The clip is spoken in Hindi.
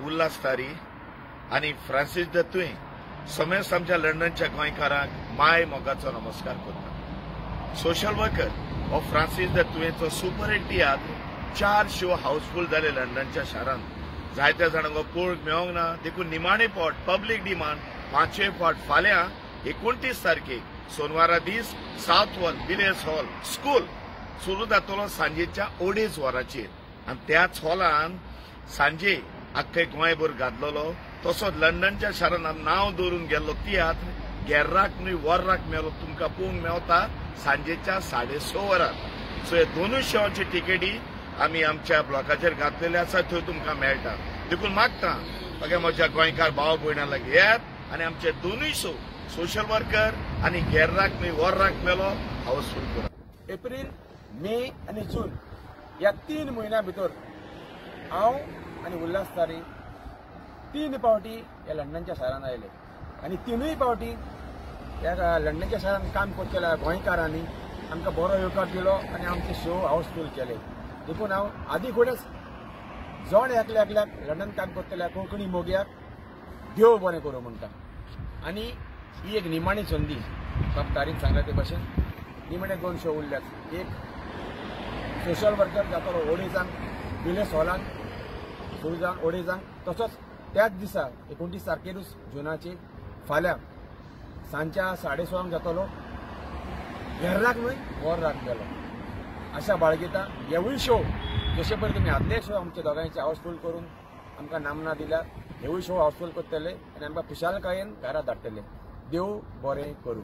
उल्हास तारी आणि फ्रांसीस दत्तूय समेस्त आमच्या लंडनच्या गोंयकारांक माय मोगाचो नमस्कार करता। सोशल वर्कर हो फ्रांसीस दत्तूयचो super hit tiatr 4 show housefull जाले लंडनच्या शारांत। जायत्या जाणांक पळोवंक मेळोंक ना, देखून निमाणे फावट पब्लीक डिमांड 5वे फावट फाल्यां 29 तारखेक सोनवारा दीस Southall village hall school सुरू जातलो सांजेच्या 2:30 वरांचेर आणि त्याच हॉलान सांजे अख्खे गोंयभर गाजलोलो। तसोच लंडनच्या शारांत नांव दवरून गेल्लो तियात्र गेर्राक न्हय वर्राक मेळ्ळो तुमकां पळोवंक मेळटा सांजेच्या 6:30 वरांक। सो हे दोनूय शोची तिकेटी आमी आमच्या ब्लॉकाचेर घातलेले आसा, थंय तुमकां मेळटा। देखून मागता सगळ्या म्हज्या गोंयकार भाव भयणां लागीं येयात आनी आमचे दोनूय शो सोशल वर्कर आनी गेर्राक न्हय वर्राक मेळ्ळो हाऊसफुल करात। एप्रिल, मे आनी जून ह्या 3 म्हयन्यां भितर हांव आनी उल्हास तारी 3 फावटी ह्या लंडनच्या शारांत आयले आनी 3य फावटी ह्या लंडनच्या शारांत काम करतल्या गोंयकारांनी आमकां बरो येवकार दिलो आनी आमचे शो हाऊसफुल केले। देखून हांव आदी फुडेंच जण एकल्याक लंडन काम करतल्या कोंकणी मोग्याक देव बरें करूं म्हणटा। आनी ही एक निमाणी संदी बाब तारीन सांगला ते भाशेन निमाणे 2 शो उरल्यात। एक सोशल वर्कर जातलो 2:30 विलेज हॉलान सुरू जावन 2:30 तसोच त्याच दिसा 29 तारखेरूच जुनाचे फाल्यां सांजच्या 6:30 जातलो गेर्राक न्हय वर्राक गेलो। अशा बाळगिता हेवूय शो जशे पळय तुमी आदले शो आमचे दोगांयचे हाऊसफुल करून आमकां नामना दिल्या, हेवूय शो हाऊसफुल करतले आनी आमकां खुशालकायेन घरा धाडटले। देव बरें करूं।